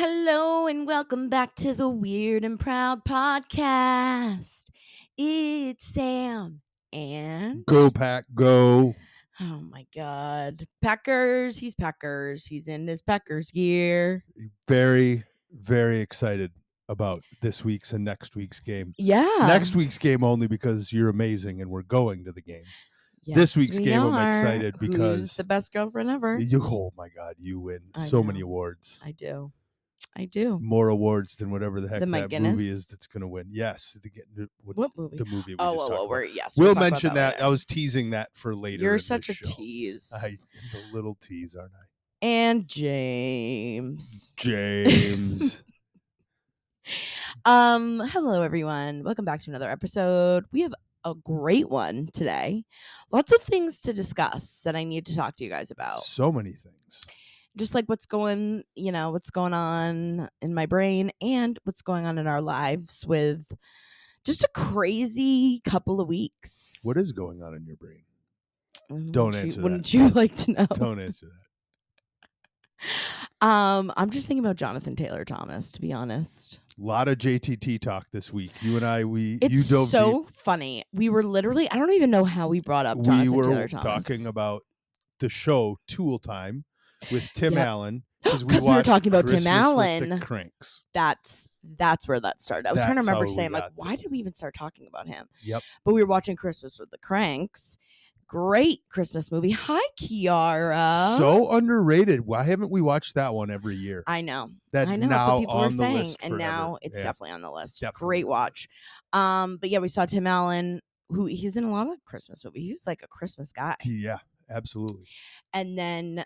Hello and welcome back to the Weird and Proud podcast. It's Sam and Go Pack, go. oh my god, Packers. He's Packers. He's in his Packers gear. Very, very excited about this week's and next week's game. Yeah. Next week's game only because you're amazing and we're going to the game. Yes, this week's we game, I'm are. excited because Who's the best girlfriend ever? oh my God, you win I so know. many awards. I do. More awards than whatever the heck The Mike that Guinness? movie is that's going to win. Yes. What movie? The movie we Oh, just talked about. yes. We'll talk about mention that. later. I was teasing that for later. You're in such a this show. tease. I am the little tease, aren't I? And James. Hello everyone. Welcome back to another episode. We have a great one today. Lots of things to discuss that I need to talk to you guys about. So many things. Just like what's going on in my brain and what's going on in our lives with just a crazy couple of weeks. What is going on in your brain? Don't answer that. Wouldn't you like to know? Don't answer that. I'm just thinking about Jonathan Taylor Thomas, to be honest. A lot of JTT talk this week. You and I, you It's dove so deep. funny. We were literally, I don't even know how we brought up Jonathan We were Taylor Thomas. talking about the show Tool Time with Tim Yep. Allen. Because we were talking about Tim Allen. With the Cranks. That's where that started. I was trying to That's remember how we saying, like, got why there. did we even start talking about him? Yep. But we were watching Christmas with the Cranks. Great Christmas movie. Hi, Kiara. So underrated. Why haven't we watched that one every year? I know. That's I know. now That's what people on were the saying. list And forever. now it's Yeah. definitely on the list. Definitely. Great watch. But yeah, we saw Tim Allen, who he's in a lot of Christmas movies. He's like a Christmas guy. Yeah, absolutely. And then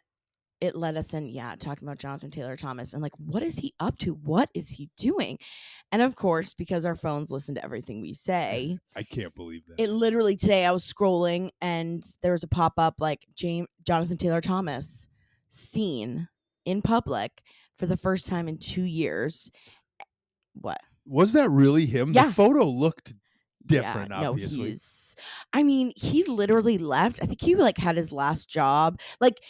it led us in, talking about Jonathan Taylor Thomas and like, what is he up to? What is he doing? And of course, because our phones listen to everything we say, I can't believe this. it literally today I was scrolling and there was a pop up like Jonathan Taylor Thomas seen in public for the first time in 2 years. What? Was that really him? Yeah. The photo looked different, obviously. He literally left. I think he like had his last job. Like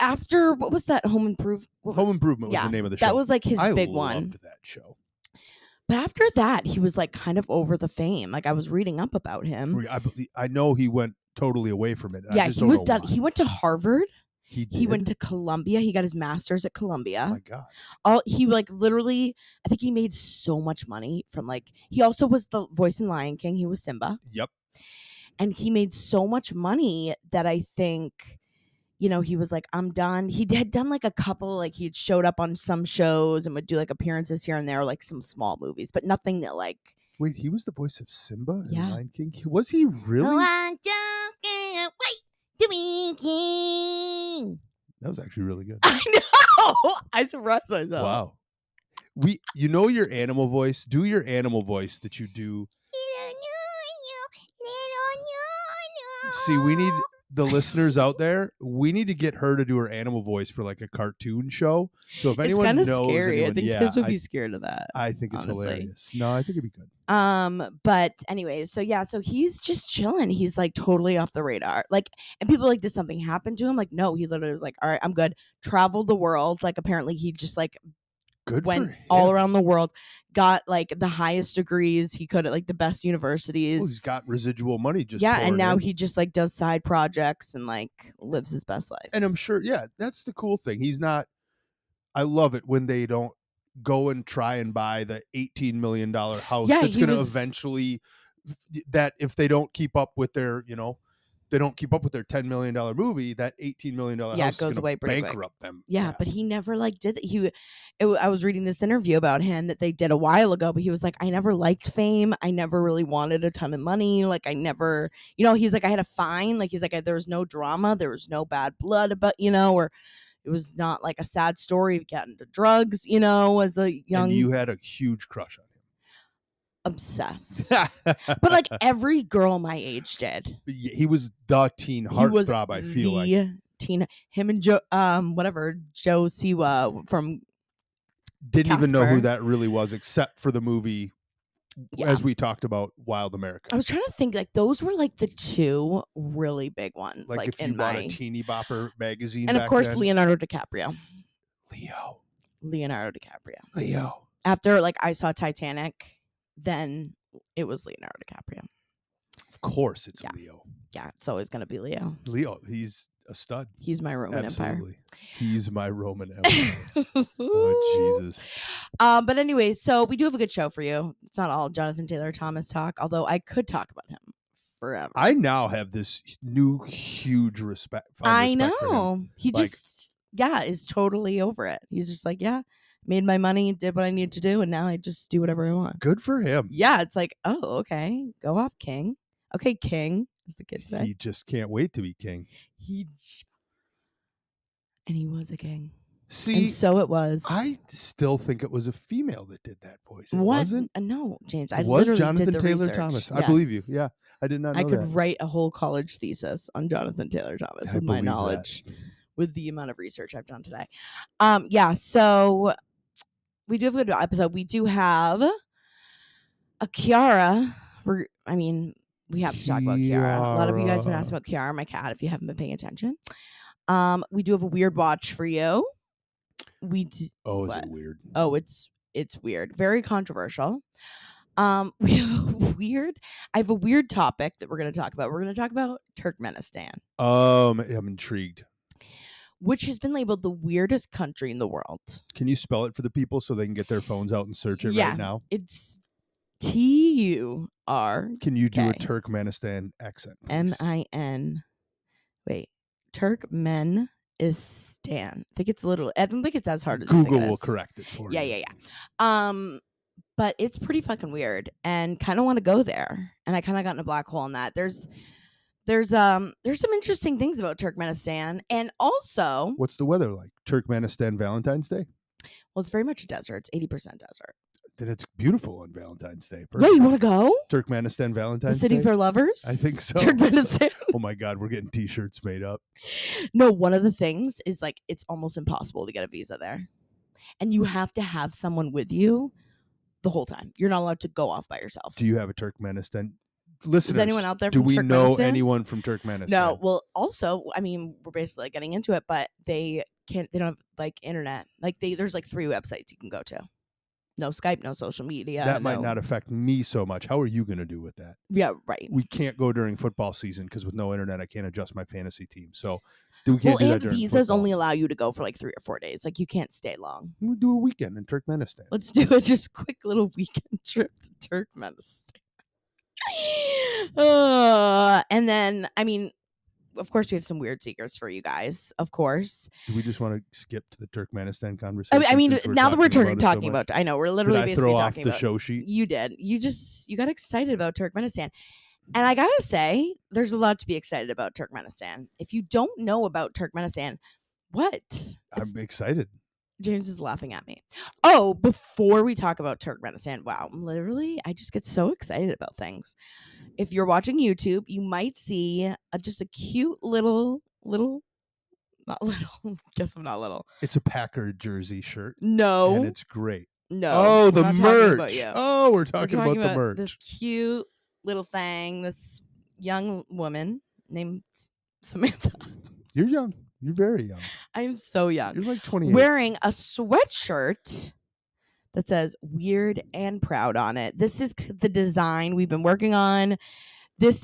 after, what was that? Home Improvement was the name of the show. That was like his big I one. loved that show. But after that, he was like kind of over the fame. Like I was reading up about him. I know he went totally away from it. Yeah, he was done. Why. He went to Harvard. He did? He went to Columbia. He got his master's at Oh Columbia. my God. He like literally, I think he made so much money from like, he also was the voice in Lion King. He was Simba. Yep. And he made so much money that I think, he was like, I'm done. He had done like a couple, like he had showed up on some shows and would do like appearances here and there, like some small movies, but nothing that like. Wait, he was the voice of Simba in Yeah. Lion King? Was he really? Oh, I just can't wait to be king. That was actually really good. I know. I surprised myself. Wow. Your animal voice. Do your animal voice that you do. See, we need the listeners out there. We need to get her to do her animal voice for like a cartoon show. So if anyone knows, it's kind of scary. I think kids would I be scared of that. I think it's honestly. hilarious. No, I think it'd be good. But anyways, so he's just chilling. He's like totally off the radar. Like, and people like, did something happen to him? Like, no, he literally was like, all right, I'm good. Traveled the world. Like, apparently he just like went all around the world, got like the highest degrees he could at like the best universities. Well, he's got residual money just and now in. he just like does side projects and like lives his best life. And I'm sure, that's the cool thing. He's not. I love it when they don't go and try and buy the $18 million house that's going to eventually, that if they don't keep up with their, they don't keep up with their $10 million movie, that $18 million house goes is away pretty bankrupt them. Yeah, but he never like did that. I was reading this interview about him that they did a while ago, but he was like, I never liked fame. I never really wanted a ton of money. Like I never, he was like, I had a fine. Like he's like, there was no drama. There was no bad blood about, or it was not like a sad story of getting into drugs, as a young. And you had a huge crush on him. Obsessed. But like every girl my age did. He was the teen heartthrob, I feel like. Him and Joe Siwa from didn't Casper. even know who that really was except for the movie, as we talked about, Wild America. I was trying to think, like those were like the two really big ones. Like if you bought a Teeny Bopper magazine. And of course then. Leonardo DiCaprio. Leo. Leonardo DiCaprio. Leo. After like I saw Titanic, then it was Leonardo DiCaprio. Of course it's Leo. Yeah, it's always going to be Leo. Leo, he's a stud. He's my Roman Empire. He's my Roman Empire. Oh, Jesus. But anyway, so we do have a good show for you. It's not all Jonathan Taylor Thomas talk, although I could talk about him forever. I now have this new huge respect. I know. He just, is totally over it. He's just like, yeah, made my money, did what I needed to do, and now I just do whatever I want. Good for him. Yeah, it's like, oh, okay. Go off, king. Okay, king, as the kids say. He just can't wait to be king. And he was a king. See, and so it was. I still think it was a female that did that voice. It what? wasn't? No, James. I was literally Jonathan did the Taylor research. Thomas. Yes. I believe you. Yeah, I did not know I could that. write a whole college thesis on Jonathan Taylor Thomas with my knowledge, with the amount of research I've done today. Yeah. So we do have a good episode. We do have a Kiara. We have to talk about Kiara. A lot of you guys have been asking about Kiara, my cat, if you haven't been paying attention. We do have a weird watch for you. Is it weird? Oh, it's weird. Very controversial. We have I have a weird topic that we're going to talk about. We're going to talk about Turkmenistan. I'm intrigued. Which has been labeled the weirdest country in the world. Can you spell it for the people so they can get their phones out and search it right now? It's T-U-R. Can you do a Turkmenistan accent, please? M-I-N. Wait. Turkmen is Stan. I don't think it's as hard as Google will correct it for you. Yeah. But it's pretty fucking weird and kind of want to go there. And I kind of got in a black hole on that. There's some interesting things about Turkmenistan, and also what's the weather like? Turkmenistan Valentine's Day? Well, it's very much a desert. It's 80% desert. Then it's beautiful on Valentine's Day. Perfect. Yeah, you want to go? Turkmenistan Valentine's Day? The city Day? for lovers? I think so. Turkmenistan. Oh my God, we're getting t-shirts made up. No, one of the things is like it's almost impossible to get a visa there. And you have to have someone with you the whole time. You're not allowed to go off by yourself. Do you have a Turkmenistan? Listeners, is anyone out there do from we Turkmenistan? know anyone from Turkmenistan? No. Well, also, we're basically getting into it, but they don't have like internet. Like there's like 3 websites you can go to. No Skype, no social media. That might not affect me so much. How are you going to do with that? Yeah, right. We can't go during football season because with no internet, I can't adjust my fantasy team. So we can't do that during visas football. only allow you to go for like 3 or 4 days. Like you can't stay long. We'll do a weekend in Turkmenistan. Let's do a just quick little weekend trip to Turkmenistan. And then, of course, we have some weird secrets for you guys. Of course. Do we just want to skip to the Turkmenistan conversation? Now that we're talking about, I know we're literally basically throw off talking the about show sheet. You did. You got excited about Turkmenistan, and I gotta say, there's a lot to be excited about Turkmenistan. If you don't know about Turkmenistan, I'm excited. James is laughing at me. Oh, before we talk about Turkmenistan, wow, literally, I just get so excited about things. If you're watching YouTube, you might see just a cute little, not little, guess I'm not little. It's a Packer jersey shirt. No. And it's great. No. Oh, the merch. Oh, we're talking about the merch. This cute little thing, this young woman named Samantha. You're young. You're very young. I'm so young. You're like 28. Wearing a sweatshirt that says weird and proud on it. This is the design we've been working on. We've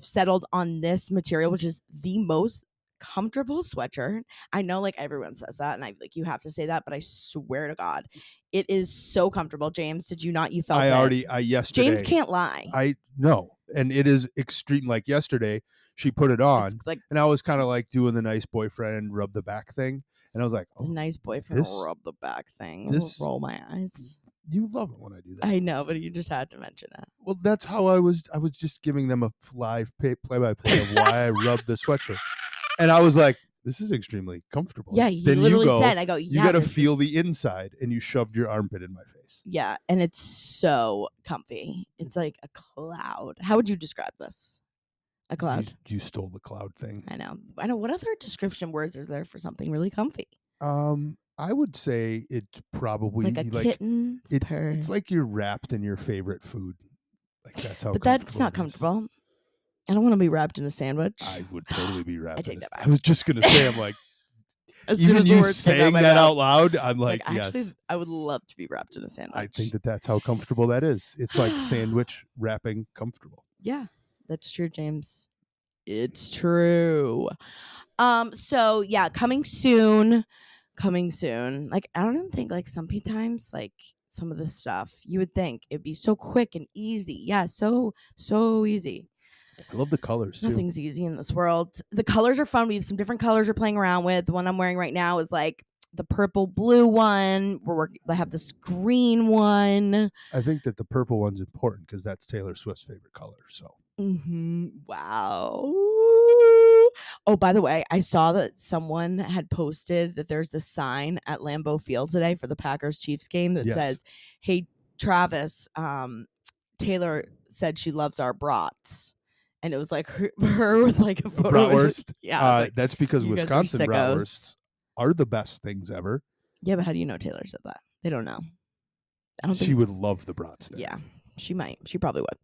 settled on this material, which is the most comfortable sweatshirt. I know like everyone says that, and you have to say that, but I swear to God, it is so comfortable. James, did you not? You felt it. Yesterday. James can't lie. I know. And it is extreme. Like yesterday, she put it on, and I was kind of like doing the nice boyfriend rub the back thing. And I was like, oh, nice boyfriend rub the back thing. Roll my eyes. You love it when I do that. I know, but you just had to mention it. Well, that's how I was just giving them a live play-by-play of why I rubbed the sweatshirt. And I was like, this is extremely comfortable. Yeah, he literally said, I go, yeah. You got to feel the inside, and you shoved your armpit in my face. Yeah, and it's so comfy. It's like a cloud. How would you describe this? A cloud? You stole the cloud thing. I know. What other description words is there for something really comfy? I would say it's probably like a kitten. It's like you're wrapped in your favorite food. Like that's how. But that's not comfortable. I don't want to be wrapped in a sandwich. I would totally be wrapped. I take that back. I was just gonna say, I'm like, As soon Even as the you words came out saying my that mouth, out loud, I'm it's like, like, actually, yes. I would love to be wrapped in a I sandwich. think that that's how comfortable that is. It's like sandwich wrapping comfortable. Yeah, that's true, James. It's true. So yeah, coming soon. Coming soon. Like, I don't even think, like, sometimes, like, some of this stuff you would think it'd be so quick and easy. Yeah, so easy. I love the colors too. Nothing's easy in this world. The colors are fun. We have some different colors we're playing around with. The one I'm wearing right now is like the purple blue one. I have this green one. I think that the purple one's important because that's Taylor Swift's favorite color. So Wow. Oh, by the way, I saw that someone had posted that there's this sign at Lambeau Field today for the Packers Chiefs game that yes, says, "Hey Travis, Taylor said she loves our brats." And it was like her with like a photo. bratwurst. Yeah, I was like, That's because you guys are Wisconsin sickos. bratwursts are the best things ever. Yeah, but how do you know Taylor said that? They don't know. I don't think She would love the brats. Yeah, she might. She probably would.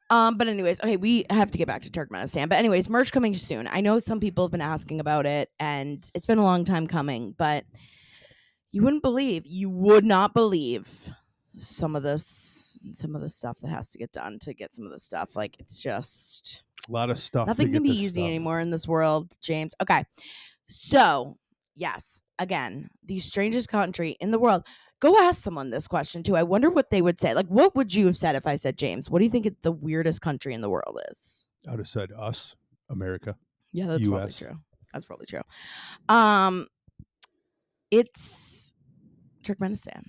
But anyways, okay, we have to get back to Turkmenistan. But anyways, merch coming soon. I know some people have been asking about it, and it's been a long time coming. But you would not believe some of the stuff that has to get done to get some of the stuff. Like, it's just A lot of stuff. nothing can be easy stuff. anymore in this world, James. Okay, so yes, again, the strangest country in the world. Go ask someone this question too. I wonder what they would say. Like, what would you have said if I said, James, what do you think the weirdest country in the world is? I would have said us, America. Yeah, that's US. probably true. That's probably true. It's Turkmenistan.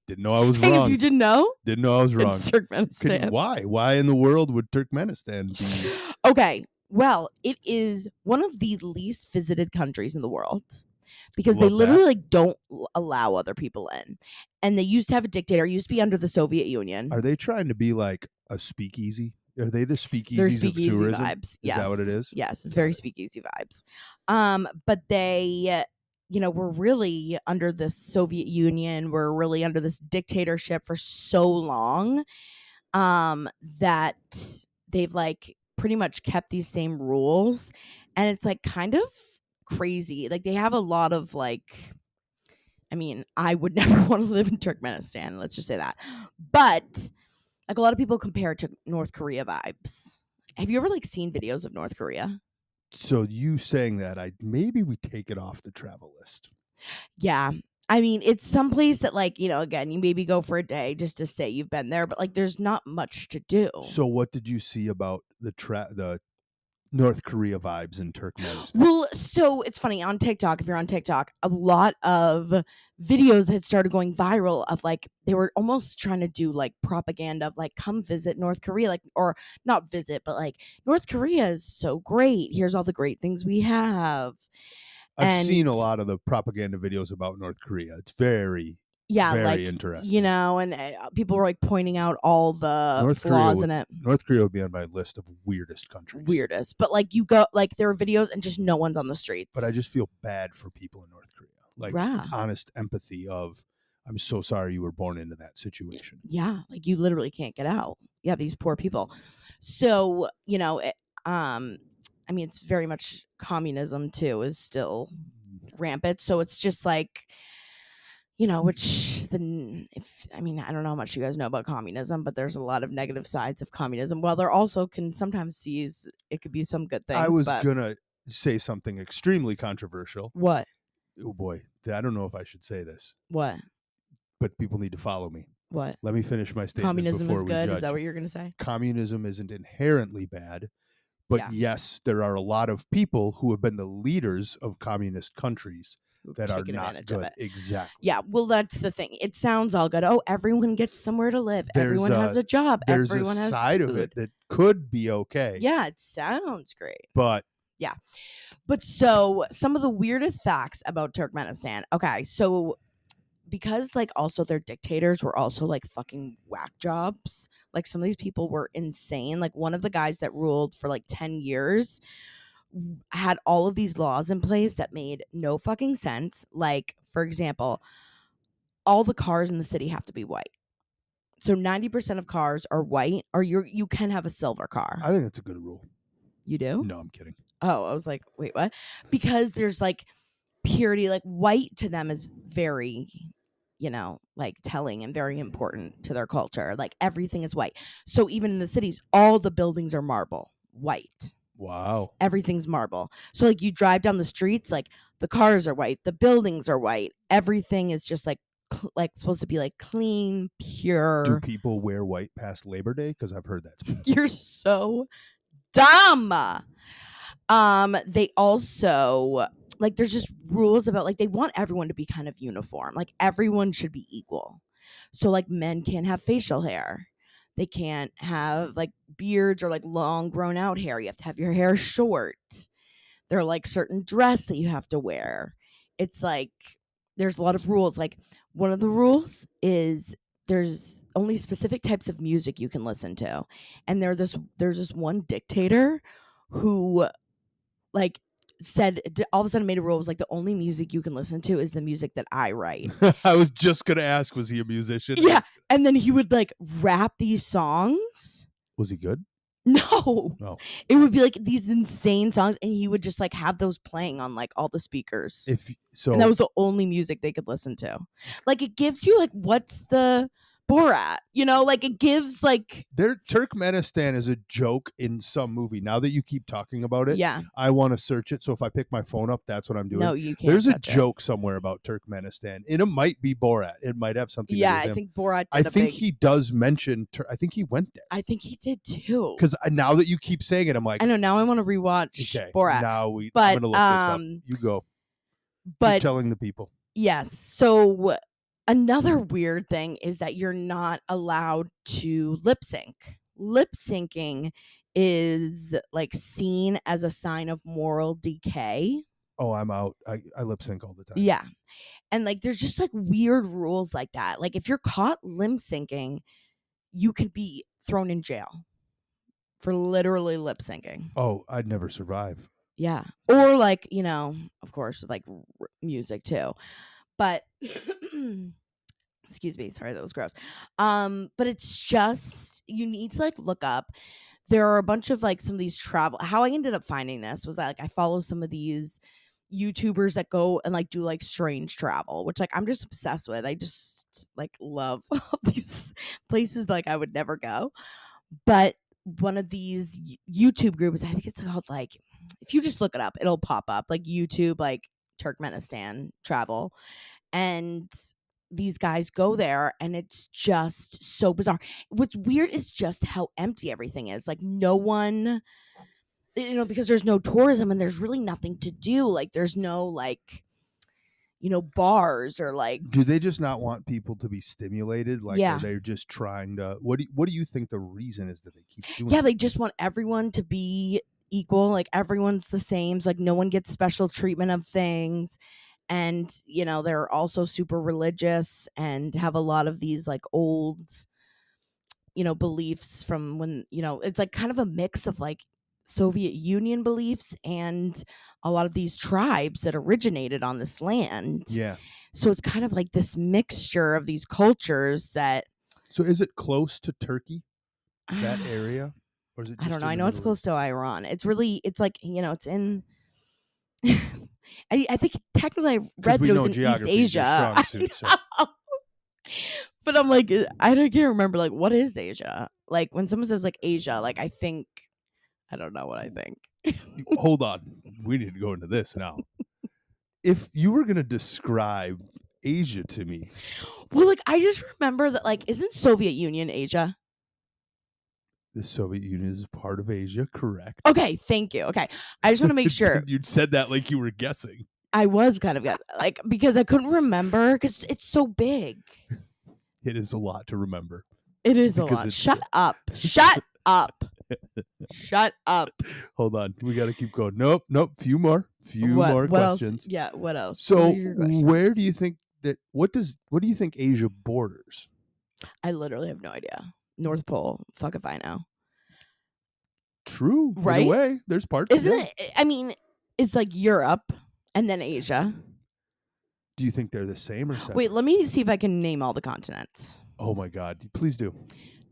Didn't know I was Hey, wrong. if you didn't know, Didn't know I was wrong. it's Turkmenistan. Why? Why in the world would Turkmenistan be? Okay, well, it is one of the least visited countries in the world because they Love literally that. like don't allow other people in. And they used to have a dictator. It used to be under the Soviet Union. Are they trying to be like a speakeasy? Are they the They're speakeasies speakeasy of tourism? vibes. Is Yes. that what it is? Yes, it's very speakeasy vibes. But they, were really under the Soviet Union, were really under this dictatorship for so long, that they've like pretty much kept these same rules, and it's like kind of crazy. Like, they have a lot of like, I mean, I would never want to live in Turkmenistan, let's just say that. But like, a lot of people compare it to North Korea vibes. Have you ever like seen videos of North Korea? So you saying that, maybe we take it off the travel list. Yeah. I mean, it's someplace that, like, again, you maybe go for a day just to say you've been there, but like, there's not much to do. So what did you see about the North Korea vibes in Turkmenistan? Well, so it's funny, on TikTok, if you're on TikTok, a lot of videos had started going viral of like, they were almost trying to do like propaganda of like, come visit North Korea, like, or not visit, but like, North Korea is so great. Here's all the great things we have. I've seen a lot of the propaganda videos about North Korea. It's very like, interesting. And people were like pointing out all the flaws in it. North Korea would be on my list of weirdest countries. But like, you go, like, there are videos and just no one's on the streets. But I just feel bad for people in North Korea. Like, honest empathy of, I'm so sorry you were born into that situation. Yeah, like, you literally can't get out. Yeah, these poor people. So, I mean, it's very much communism too is still rampant. So it's just like, I don't know how much you guys know about communism, but there's a lot of negative sides of communism. Well, there also can sometimes it could be some good things. I was gonna say something extremely controversial. What? Oh boy, I don't know if I should say this. What? But people need to follow me. What? Let me finish my statement. Communism is good. Is that what you're gonna say? Communism isn't inherently bad. But yes, there are a lot of people who have been the leaders of communist countries that are not good. Exactly. Yeah, well, that's the thing. It sounds all good. Oh, everyone gets somewhere to live. Everyone has a job. Everyone has side food. of it that could be okay. Yeah, it sounds great. But yeah. But so some of the weirdest facts about Turkmenistan. Okay, so because like also their dictators were also like fucking whack jobs. Like, some of these people were insane. Like, one of the guys that ruled for like 10 years had all of these laws in place that made no fucking sense. Like, for example, all the cars in the city have to be white. So 90% of cars are white, or you can have a silver car. I think that's a good rule. You do? No, I'm kidding. Oh, I was like, wait, what? Because there's like purity, like white to them is very, like telling and very important to their culture. Like everything is white. So even in the cities, all the buildings are marble, white. Wow. Everything's marble. So like you drive down the streets, like the cars are white, the buildings are white. Everything is just like supposed to be like clean, Do pure. people wear white past Labor Day? Because I've heard that's bad. You're so dumb. They also like there's just rules about like they want everyone to be kind of uniform. Like everyone should be equal. So like men can't have facial hair. They can't have like beards or like long grown out hair. You have to have your hair short. There are like certain dress that you have to wear. It's like there's a lot of rules. Like one of the rules is there's only specific types of music you can listen to. And there's this one dictator who like said all of a sudden made a rule, was like the only music you can listen to is the music that I write. I was just gonna ask, was he a musician? Yeah. And then he would like rap these songs. Was he good? No. No. It would be like these insane songs and he would just like have those playing on like all the speakers. And that was the only music they could listen to. Like it gives you like what's the Borat, like it gives like Turkmenistan is a joke in some movie. Now that you keep talking about it, yeah, I want to search it. So if I pick my phone up, that's what I'm doing. No, you can't. There's a joke somewhere about Turkmenistan, and it might be Borat. It might have something. Yeah, to do with I him. think Borat. I think he does mention. I think he went there. I think he did too. Because now that you keep saying it, I'm like, I know. Now I want to rewatch Borat. Now I'm gonna look this up. You go. But keep telling the people. Yes. So another weird thing is that you're not allowed to lip sync. Lip syncing is like seen as a sign of moral decay. Oh, I'm out. I lip sync all the time. Yeah. And like there's just like weird rules like that. Like if you're caught lip syncing, you could be thrown in jail for literally lip syncing. Oh, I'd never survive. Yeah. Or like, of course, like music too. But excuse me, sorry, that was gross. But it's just you need to like look up. There are a bunch of like some of these travel. How I ended up finding this was that like I follow some of these YouTubers that go and like do like strange travel, which like I'm just obsessed with. I just like love all these places like I would never go. But one of these YouTube groups, I think it's called like, if you just look it up, it'll pop up like YouTube, like Turkmenistan travel. And these guys go there and it's just so bizarre. What's weird is just how empty everything is. Like no one, because there's no tourism and there's really nothing to do. Like there's no like, bars or like. Do they just not want people to be stimulated? Like, yeah. Are they just trying to? What do you think the reason is that they keep doing? Yeah, they just want everyone to be equal. Like everyone's the same. So like no one gets special treatment of things. And they're also super religious and have a lot of these like old, beliefs from when it's like kind of a mix of like Soviet Union beliefs and a lot of these tribes that originated on this land. Yeah. So it's kind of like this mixture of these cultures that. So is it close to Turkey, that area? Or is it just I don't know. I know it's close to Iran. It's really, it's like, it's in. I think technically I read that it was in East Asia. Suit, so. But I'm like, I can't remember, like, what is Asia? Like, when someone says, like, Asia, like, I don't know what I think. Hold on. We need to go into this now. If you were going to describe Asia to me. Well, like, I just remember that, like, isn't Soviet Union Asia? The Soviet Union is part of Asia, correct? Okay, thank you. Okay, I just want to make sure. You'd said that like you were guessing. I was kind of guessing, like, because I couldn't remember because it's so big. It is a lot to remember. It is a lot. Shut up. Shut up. Shut up. Hold on. We got to keep going. Nope. Few more what questions. Else? Yeah, what else? So where do you think that, what do you think Asia borders? I literally have no idea. North Pole. Fuck if I know. True. Right? In a way, there's parts. Isn't it? I mean, it's like Europe and then Asia. Do you think they're the same or separate? Wait, let me see if I can name all the continents. Oh my God. Please do.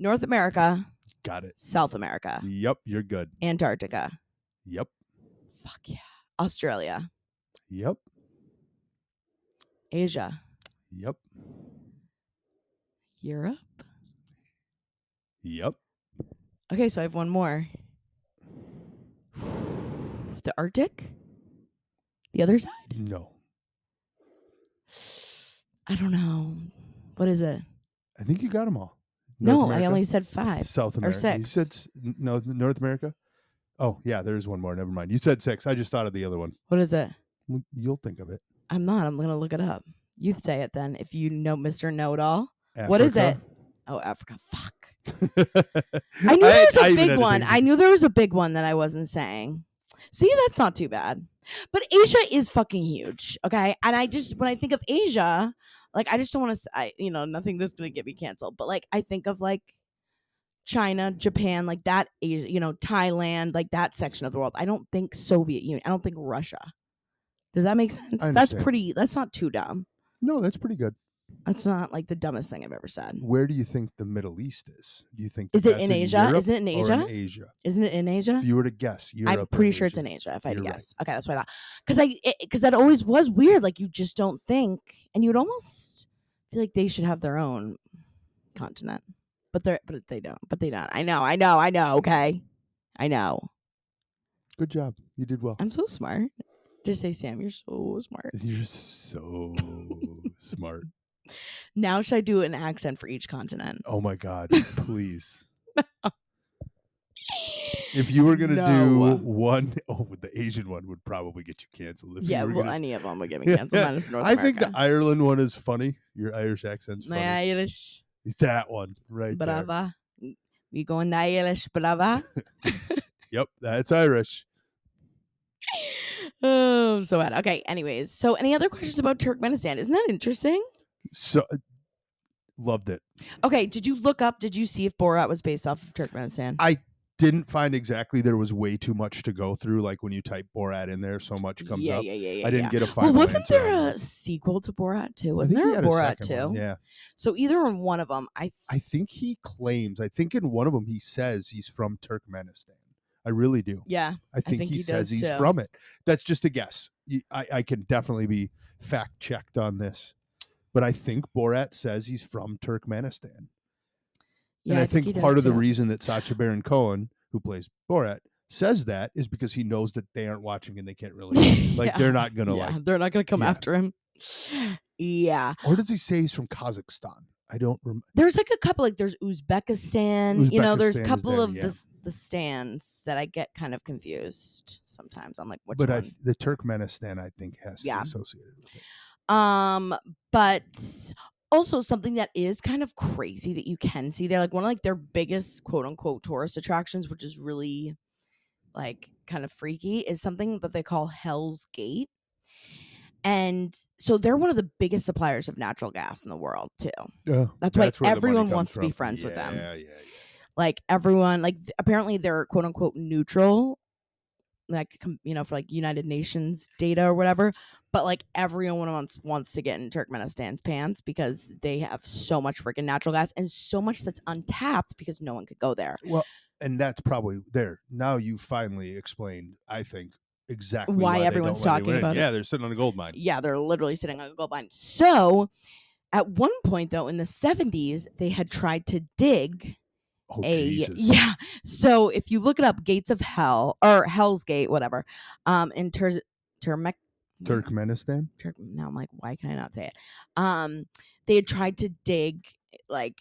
North America. Got it. South America. Yep, you're good. Antarctica. Yep. Fuck yeah. Australia. Yep. Asia. Yep. Europe. Yep. Okay, so I have one more. The Arctic? The other side? No. I don't know. What is it? I think you got them all. North No, I America, only said 5 South or America. You 6. said no, North America. Oh yeah, there's one more. Never mind. You said 6. I just thought of the other one. What is it? You'll think of it. I'm not. I'm going to look it up. You say it then if you know Mr. Know-It-All. Africa. What is it? Oh, Africa. Fuck. I knew there was a big one. I knew there was a big one that I wasn't saying. See, that's not too bad. But Asia is fucking huge, okay? And I just, when I think of Asia, like, I just don't want to, nothing that's going to get me canceled. But, like, I think of, like, China, Japan, like that, Asia, Thailand, like that section of the world. I don't think Soviet Union. I don't think Russia. Does that make sense? That's not too dumb. No, that's pretty good. That's not like the dumbest thing I've ever said. Where do you think the Middle East is? Do you think is it in Asia? Europe Is it in Asia? Or in Asia? Isn't it in Asia? If you were to guess, Europe. I'm pretty sure it's in Asia. If I had to guess, okay, that's what I thought. Because that always was weird. Like you just don't think, and you would almost feel like they should have their own continent, but they don't. But they don't. I know. Okay, I know. Good job. You did well. I'm so smart. Just say, Sam, you're so smart. You're so smart. Now should I do an accent for each continent? Oh my God, please. If you were going to do one, the Asian one would probably get you canceled. Any of them would get me canceled. Minus North America. I think the Ireland one is funny. Your Irish accent's funny. My Irish. That one, right brava. There. We going the Irish, brava. Yep, that's Irish. Oh, so bad. Okay, anyways. So any other questions about Turkmenistan? Isn't that interesting? So loved it. Okay, did you see if Borat was based off of Turkmenistan? I didn't find exactly. There was way too much to go through. Like when you type Borat in there, so much comes up. I didn't get a final Well, wasn't answer there a sequel to Borat 2? Wasn't there a Borat 2? Yeah. So either in one of them, I think he claims. I think in one of them he says he's from Turkmenistan. I really do. Yeah. I think he says he's from it. That's just a guess. I can definitely be fact checked on this. But I think Borat says he's from Turkmenistan. Yeah, and I think part of the reason that Sacha Baron Cohen, who plays Borat, says that is because he knows that they aren't watching and they can't really they're not gonna they're not gonna come after him. Yeah. Or does he say he's from Kazakhstan? I don't remember. There's like a couple, like there's Uzbekistan. There's a couple of the stands that I get kind of confused sometimes on like which one. But the Turkmenistan I think has to be associated with it. But also something that is kind of crazy that you can see there, like one of like their biggest quote unquote tourist attractions, which is really like kind of freaky, is something that they call Hell's Gate. And so they're one of the biggest suppliers of natural gas in the world too. That's why everyone wants to be friends with them. Yeah. Like everyone, like apparently they're quote unquote neutral, like for like United Nations data or whatever. But like everyone wants to get in Turkmenistan's pants because they have so much freaking natural gas and so much that's untapped because no one could go there. Well, and that's probably there. Now you finally explained, I think, exactly why everyone's talking about it. Yeah, they're sitting on a gold mine. Yeah, they're literally sitting on a gold mine. So at one point, though, in the 70s, they had tried to dig Jesus. Yeah. So if you look it up, Gates of Hell or Hell's Gate, whatever, in Turkmenistan. Now I'm like, why can I not say it? They had tried to dig like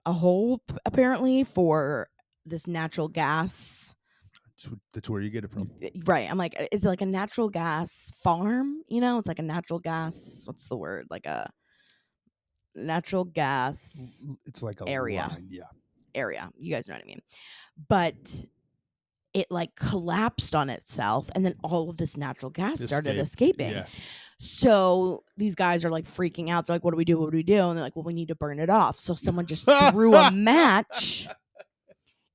a hole apparently for this natural gas. That's where you get it from, right? I'm like, is it like a natural gas farm? It's like a natural gas. What's the word? Like a natural gas. It's like a area. Line, yeah. Area. You guys know what I mean? But it like collapsed on itself, and then all of this natural gas started escaping. Yeah. So these guys are like freaking out. They're like, what do we do? What do we do? And they're like, well, we need to burn it off. So someone just threw a match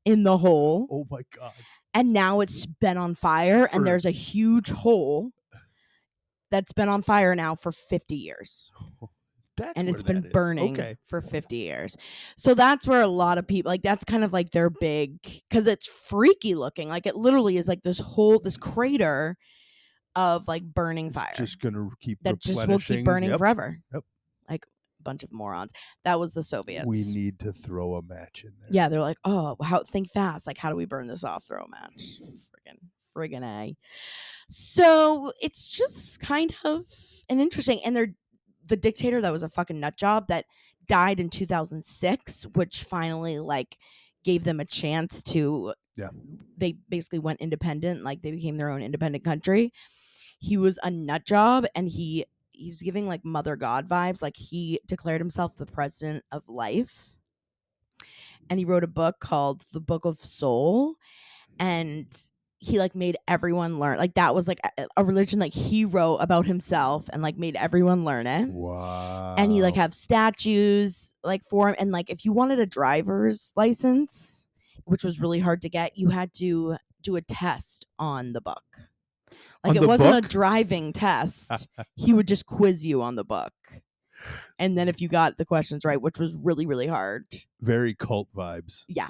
in the hole. Oh my God. And now it's been on fire, and there's a huge hole that's been on fire now for 50 years. That's and where it's been that is. burning Okay. for 50 years. So that's where a lot of people like that's kind of like their big cuz it's freaky looking. Like it literally is like this crater of like burning It's fire just gonna keep that just will keep replenishing. burning Yep. forever. Yep. Like a bunch of morons. That was the We Soviets. need to throw a match in there. Yeah, they're like, "Oh, how think fast. Like how do we burn this off? Throw a match." Friggin' A. So it's just kind of an interesting, and they're the dictator that was a fucking nut job that died in 2006, which finally like gave them a chance to. Yeah. They basically went independent, like they became their own independent country. He was a nut job, and he's giving like mother god vibes. Like he declared himself the president of life, and he wrote a book called The Book of Soul, and he like made everyone learn like that was like a religion like he wrote about himself and like made everyone learn it, and he like Wow. have statues like for him, and like if you wanted a driver's license, which was really hard to get, you had to do a test on the book. Like On it the wasn't a book? driving test. He would just quiz you on the book, and then if you got the questions right, which was really really hard. Very cult vibes. Yeah,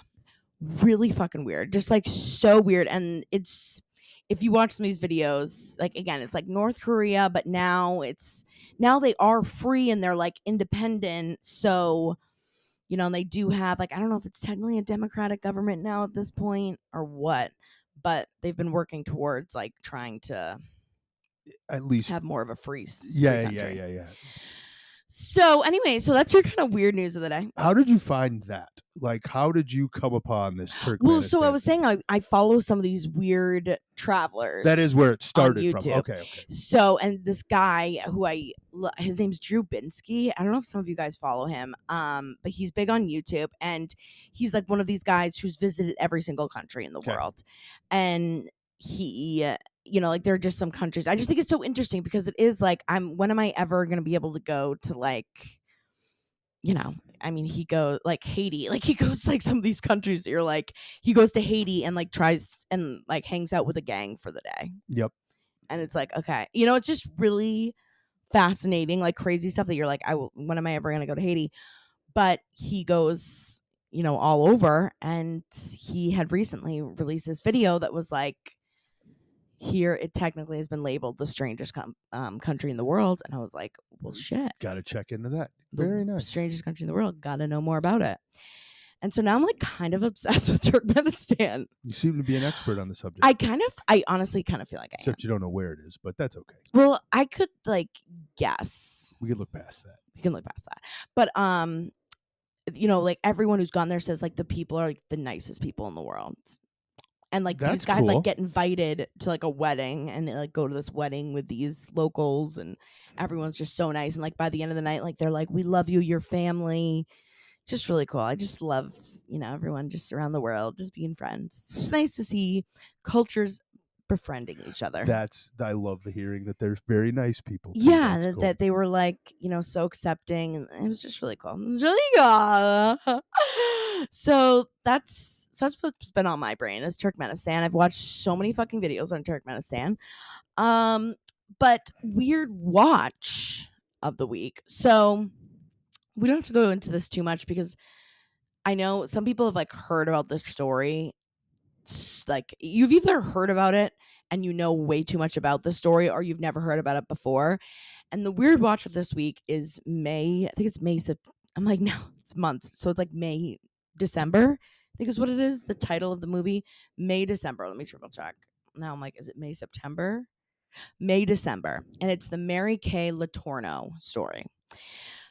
really fucking weird. Just like so weird. And it's if you watch some of these videos, like again, it's like North Korea, but now they are free and they're like independent. So, and they do have like I don't know if it's technically a democratic government now at this point or what, but they've been working towards like trying to At least. have more of a free Yeah. country. Yeah. So anyway, so that's your kind of weird news of the day. How did you find that? Like, how did you come upon this Well, so I Turkmenistan was thing? saying I follow some of these weird travelers. That is where it on started from. YouTube. Okay. So, and this guy who his name's Drew Binsky. I don't know if some of you guys follow him, but he's big on YouTube, and he's like one of these guys who's visited every single country in the Okay. world, and he. Like there are just some countries. I just think it's so interesting because it is like when am I ever going to be able to go to like I mean, he goes like Haiti, like he goes like some of these countries that you're like, he goes to Haiti and like tries and like hangs out with a gang for the day. Yep. And it's like, okay, it's just really fascinating, like crazy stuff that you're like, when am I ever going to go to Haiti? But he goes, all over. And he had recently released this video that was like, here it technically has been labeled the strangest country in the world. And I was like, well, shit. Got to check into that. The Very nice. strangest country in the world. Got to know more about it. And so now I'm like kind of obsessed with Turkmenistan. You seem to be an expert on the subject. I honestly kind of feel like I am. Except you don't know where it is, but that's okay. Well, I could like guess. We could look past that. We can look past that. But like everyone who's gone there says like the people are like the nicest people in the world. And like That's these guys cool. like get invited to like a wedding, and they like go to this wedding with these locals, and everyone's just so nice. And like by the end of the night, like they're like, "We love you, your family." Just really cool. I just love everyone just around the world just being friends. It's just nice to see cultures befriending each other. I love the hearing that they're very nice people too. Yeah, that they were like so accepting, and it was just really cool. It was really cool. So that's what's been on my brain is Turkmenistan. I've watched so many fucking videos on Turkmenistan. But weird watch of the week. So we don't have to go into this too much because I know some people have like heard about this story. Like you've either heard about it and you know way too much about the story, or you've never heard about it before. And the weird watch of this week is May. I think it's May. I'm like, no, it's months. So it's like May, December, I think is what it is. The title of the movie, May, December. Let me triple check. Now I'm like, is it May, September? May, December. And it's the Mary Kay Letourneau story.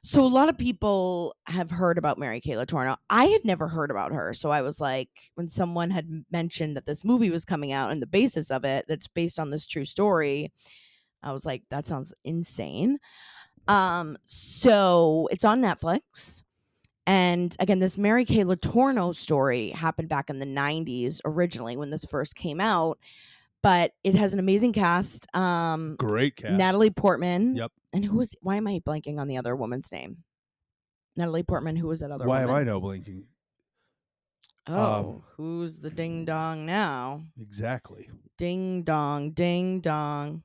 So a lot of people have heard about Mary Kay Letourneau. I had never heard about her. So I was like, when someone had mentioned that this movie was coming out and the basis of it, that's based on this true story, I was like, that sounds insane. So it's on Netflix. And again, this Mary Kay Letourneau story happened back in the 90s originally when this first came out. But it has an amazing cast. Great cast. Natalie Portman. Yep. And why am I blanking on the other woman's name? Natalie Portman, who was that other woman? Why am I no blinking? Who's the ding dong now? Exactly. Ding dong, ding dong.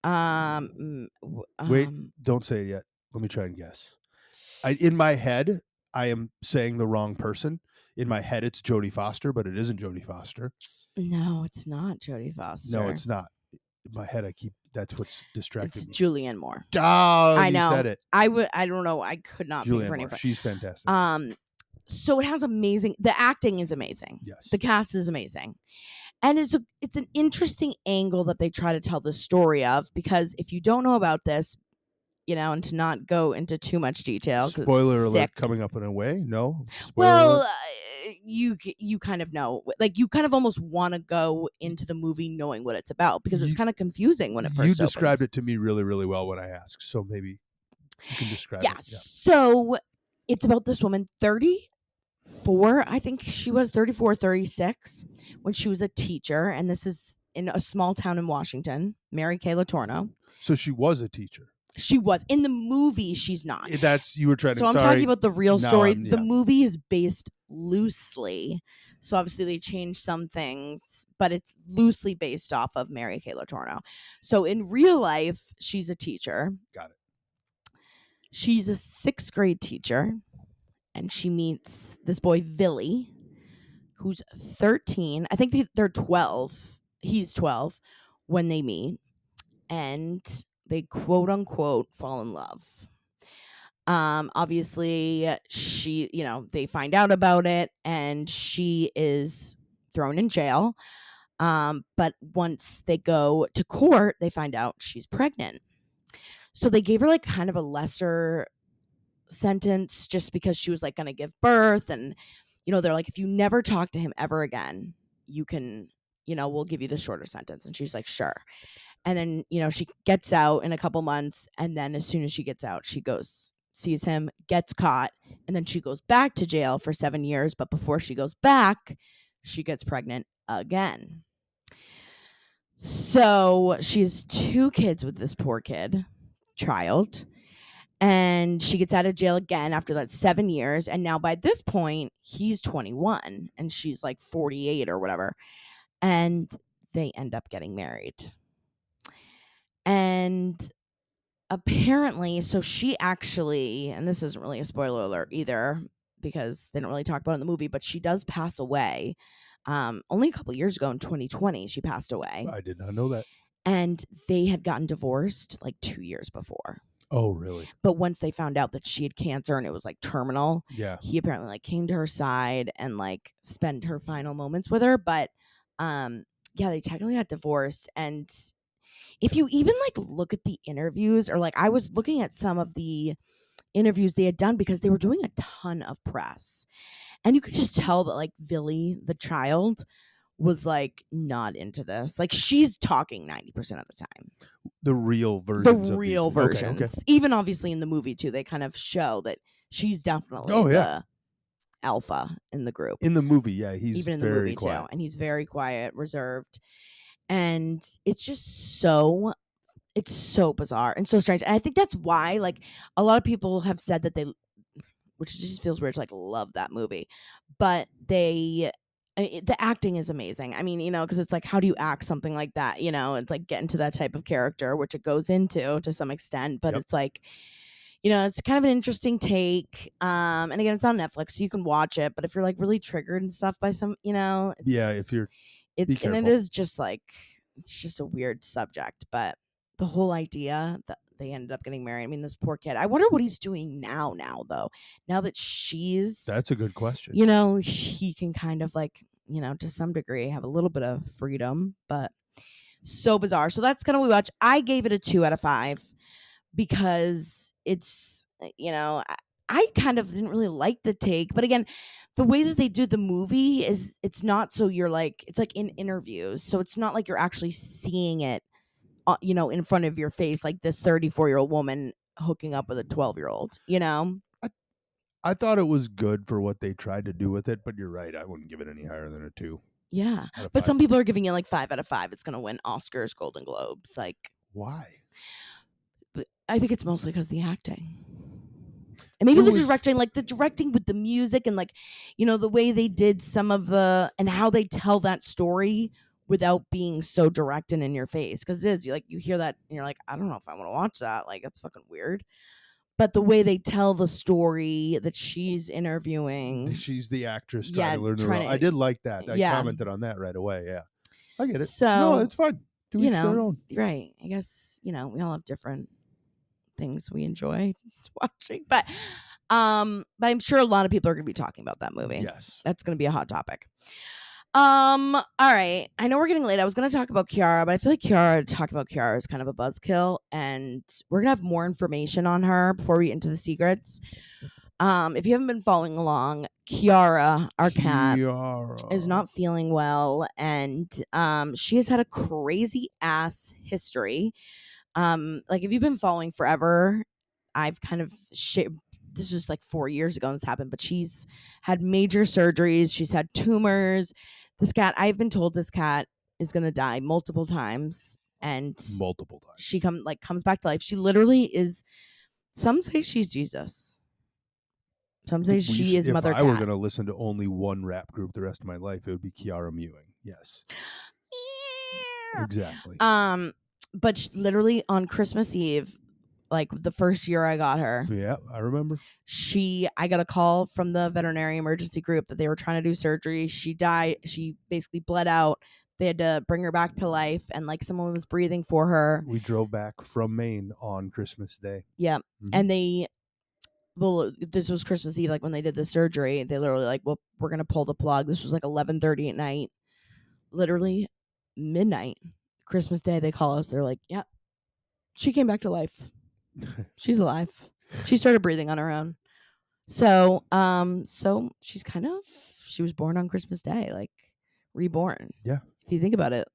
Wait, don't say it yet. Let me try and guess. In my head, I am saying the wrong person. In my head, it's Jodie Foster, but it isn't Jodie Foster. No, it's not Jodie No, Foster. it's not. In my head, that's what's distracting It's me. Julianne Moore. Oh, I you know. said it. I don't know. I could not think of Julianne her name Moore. for. She's fantastic. So it has amazing. The acting is amazing. Yes. The cast is amazing, and it's an interesting angle that they try to tell the story of, because if you don't know about this, and to not go into too much detail, 'cause Spoiler it's alert sick. coming up in a way. No spoiler Well, alert. you kind of know, like, you kind of almost want to go into the movie knowing what it's about, because it's You, kind of confusing when it you first described opens. it to me really, really well when I asked. So maybe you can describe Yeah. it. Yeah. So it's about this woman, 34, I think she was 34, 36, when she was a teacher. And this is in a small town in Washington, Mary Kay Letourneau. So she was a teacher. She was. In the movie, she's not. That's you were trying to. So I'm talking Sorry. about the real Now story. I'm The movie is based loosely. So obviously they changed some things, but it's loosely based off of Mary Kay Letourneau. So in real life, she's a teacher. Got it. She's a 6th grade teacher, and she meets this boy, Billy, who's 13. I think they're 12. He's 12 when they meet, and they quote unquote fall in love. Obviously she, they find out about it, and she is thrown in jail. But once they go to court, they find out she's pregnant. So they gave her like kind of a lesser sentence, just because she was like going to give birth. And, they're like, if you never talk to him ever again, you can, we'll give you the shorter sentence. And she's like, sure. And then, she gets out in a couple months. And then as soon as she gets out, she goes, sees him, gets caught. And then she goes back to jail for 7 years. But before she goes back, she gets pregnant again. So she has 2 kids with this poor child. And she gets out of jail again after that 7 years. And now by this point, he's 21 and she's like 48 or whatever. And they end up getting married. And apparently, so she actually, and this isn't really a spoiler alert either, because they don't really talk about it in the movie, but she does pass away. Only a couple years ago in 2020, she passed away. I did not know that. And they had gotten divorced like 2 years before. Oh, really? But once they found out that she had cancer and it was like terminal, Yeah. he apparently like came to her side and like spent her final moments with her. But yeah, they technically got divorced. And if you even like look at the interviews, or like I was looking at some of the interviews they had done, because they were doing a ton of press, and you could just tell that like Billy, the child, was like not into this. Like, she's talking 90% of the time. The real versions. The real versions. Okay. Even obviously in the movie too, they kind of show that she's definitely the alpha in the group. In the movie, yeah, he's even in very the movie quiet. too, and he's very quiet, reserved, and it's just so. It's so bizarre and so strange. And I think that's why, like, a lot of people have said that they, which just feels weird to like love that movie, but the acting is amazing. I mean, because it's like, how do you act something like that? It's like get into that type of character, which it goes into to some extent, but it's like, it's kind of an interesting take. And again, it's on Netflix, so you can watch it. But if you're like really triggered and stuff by some, it's, if you're, be careful. And it is just like, it's just a weird subject. But the whole idea that they ended up getting married. I mean, this poor kid. I wonder what he's doing now though. Now that she's, that's a good question. He can kind of like, to some degree have a little bit of freedom, but so bizarre. So that's kind of what we watch. I gave it a 2 out of 5 because it's, I kind of didn't really like the take. But again, the way that they do the movie is, it's not so you're like, it's like in interviews. So it's not like you're actually seeing it, in front of your face, like this 34-year-old woman hooking up with a 12-year-old, I thought it was good for what they tried to do with it, but you're right. I wouldn't give it any higher than a 2. Yeah. But some people are giving it like 5 out of 5. It's going to win Oscars, Golden Globes. Like, why? But I think it's mostly because the acting. And maybe the directing, like the directing with the music and like, the way they did some of and how they tell that story without being so direct and in your face. Because it is, you hear that and you're like, I don't know if I want to watch that. Like, that's fucking weird. but the way they tell the story that she's interviewing, she's the actress trying yeah, to learn the trying role. I to, did like that. I yeah. commented on that right away. Yeah, I get it. No, So, it's fine. To each their own. right. I guess, we all have different things we enjoy watching, but I'm sure a lot of people are going to be talking about that movie. Yes. That's going to be a hot topic. All right. I know we're getting late. I was going to talk about Kiara, but I feel like talking about Kiara is kind of a buzzkill, and we're going to have more information on her before we get into the secrets. If you haven't been following along, Kiara, our cat, is not feeling well, and she has had a crazy ass history. Like, if you've been following forever, I've kind of this was like 4 years ago this happened, but she's had major surgeries. She's had tumors. This cat, I've been told this cat is going to die multiple times, and multiple times. She comes back to life. She literally is, some say she's Jesus. Some say she is Mother Cat. If I were going to listen to only one rap group the rest of my life, it would be Kiara Mewing. Yes. Exactly. But literally on Christmas Eve, like the first year I got her. Yeah, I remember. I got a call from the veterinary emergency group that they were trying to do surgery. She died. She basically bled out. They had to bring her back to life, and like someone was breathing for her. We drove back from Maine on Christmas Day. Yeah. Mm-hmm. And this was Christmas Eve, like when they did the surgery, they literally like, well, we're going to pull the plug. This was like 11:30 at night. Literally midnight, Christmas Day, they call us. They're like, yeah, she came back to life. She's alive. She started breathing on her own. So she was born on Christmas Day, like reborn. Yeah. If you think about it,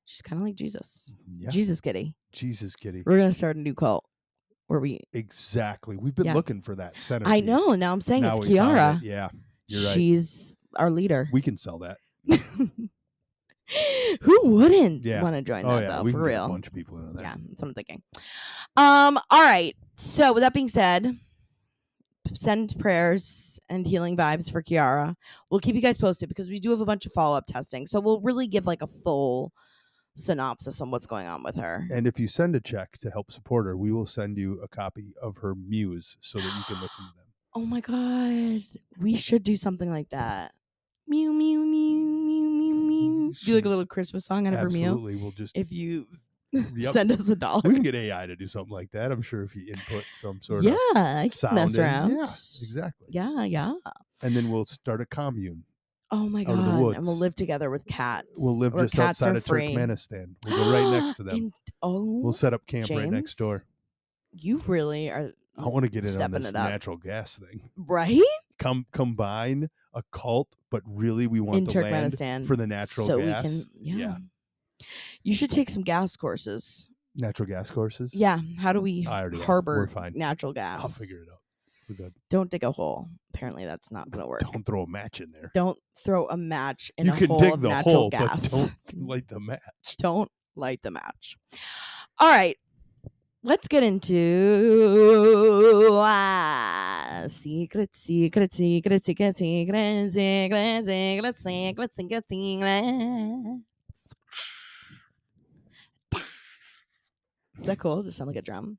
she's kind of like Jesus. Yeah. Jesus kitty. Jesus kitty. We're going to start a new cult where we. Exactly. We've been looking for that centerpiece. I know. Now I'm saying it's Kiara. Yeah. You're right. She's our leader. We can sell that. Who wouldn't want to join that, though? We for can real. Get a bunch of people into that. Yeah, that's what I'm thinking. All right. So with that being said, send prayers and healing vibes for Kiara. We'll keep you guys posted because we do have a bunch of follow-up testing. So we'll really give like a full synopsis on what's going on with her. And if you send a check to help support her, we will send you a copy of her Muse so that you can listen to them. Oh my God. We should do something like that. Mew, mew, mew, mew, mew, mew. Do like a little Christmas song out of her mew. Absolutely. We'll just... If you send us $1. We can get AI to do something like that. I'm sure if you input some sort of I can mess around. Yeah, exactly. Yeah. And then we'll start a commune. Oh my God. And we'll live together with cats. We'll live just outside of Turkmenistan. We'll go right next to them. We'll set up camp right next door. You really are. I want to get in on this natural gas thing. Right? Combine a cult, but really we want the land for the natural gas. We can, yeah. You should take some gas courses. Natural gas courses? Yeah. How do we harbor natural gas? I'll figure it out. We're good. Don't dig a hole. Apparently that's not going to work. Don't throw a match in there. Don't throw a match in a hole of natural gas. But don't light the match. Don't light the match. All right. Let's get into secrets. Is that cool? Does it sound like a drum?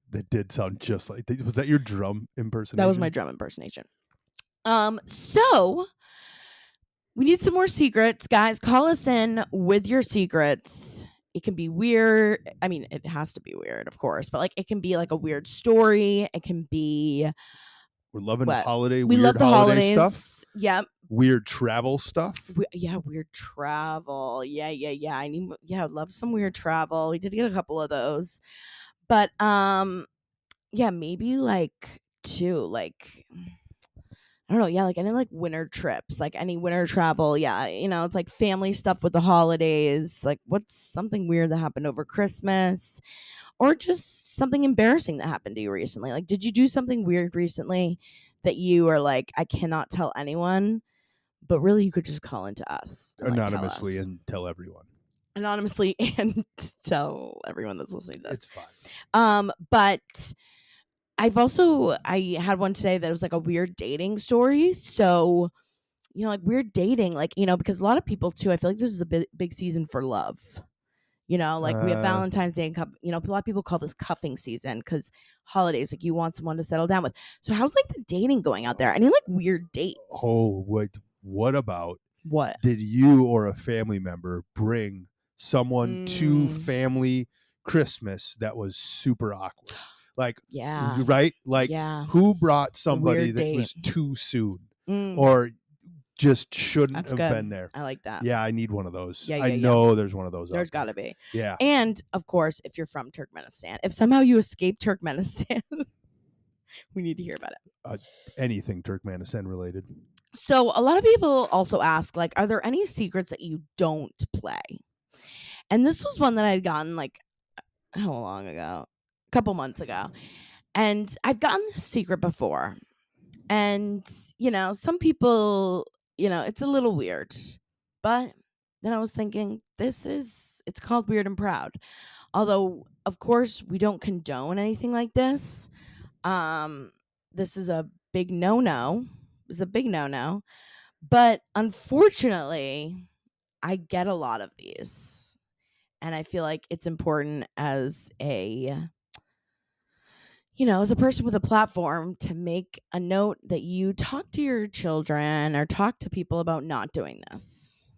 That did sound just like. Was that your drum impersonation? That was my drum impersonation. So we need some more secrets, guys. Call us in with your secrets. It can be weird. I mean, it has to be weird, of course, but like it can be like a weird story. It can be. We're loving holiday. We love the holiday stuff. Yep. Weird travel stuff. Weird travel. Yeah. I love some weird travel. We did get a couple of those, but maybe like two, like. I don't know. Yeah, like any like winter trips, like any winter travel. Yeah, it's like family stuff with the holidays. Like, what's something weird that happened over Christmas, or just something embarrassing that happened to you recently? Like, did you do something weird recently that you are like, I cannot tell anyone, but really you could just call into us and, anonymously and tell everyone. Anonymously and tell everyone that's listening to this. It's fine. But. I had one today that was like a weird dating story. So, like weird dating, like, because a lot of people too, I feel like this is a big season for love. Like we have Valentine's Day and a lot of people call this cuffing season because holidays, like you want someone to settle down with. So how's like the dating going out there? Any like weird dates? Oh, what about, What? did you or a family member bring someone to family Christmas that was super awkward? Like, Yeah. right? Like, Yeah. who brought somebody Weird that date. was too soon or just shouldn't That's have good. been there? I like that. Yeah, I need one of those. Yeah. I know there's one of those There's out there. got to be. Yeah. And of course, if you're from Turkmenistan, if somehow you escape Turkmenistan, we need to hear about it. Anything Turkmenistan related. So a lot of people also ask, like, are there any secrets that you don't play? And this was one that I had gotten like how long ago? A couple months ago. And I've gotten this secret before. And, some people, it's a little weird. But then I was thinking, it's called Weird and Proud. Although, of course, we don't condone anything like this. This is a big no-no. It's a big no-no. But unfortunately, I get a lot of these. And I feel like it's important as as a person with a platform to make a note that you talk to your children or talk to people about not doing this.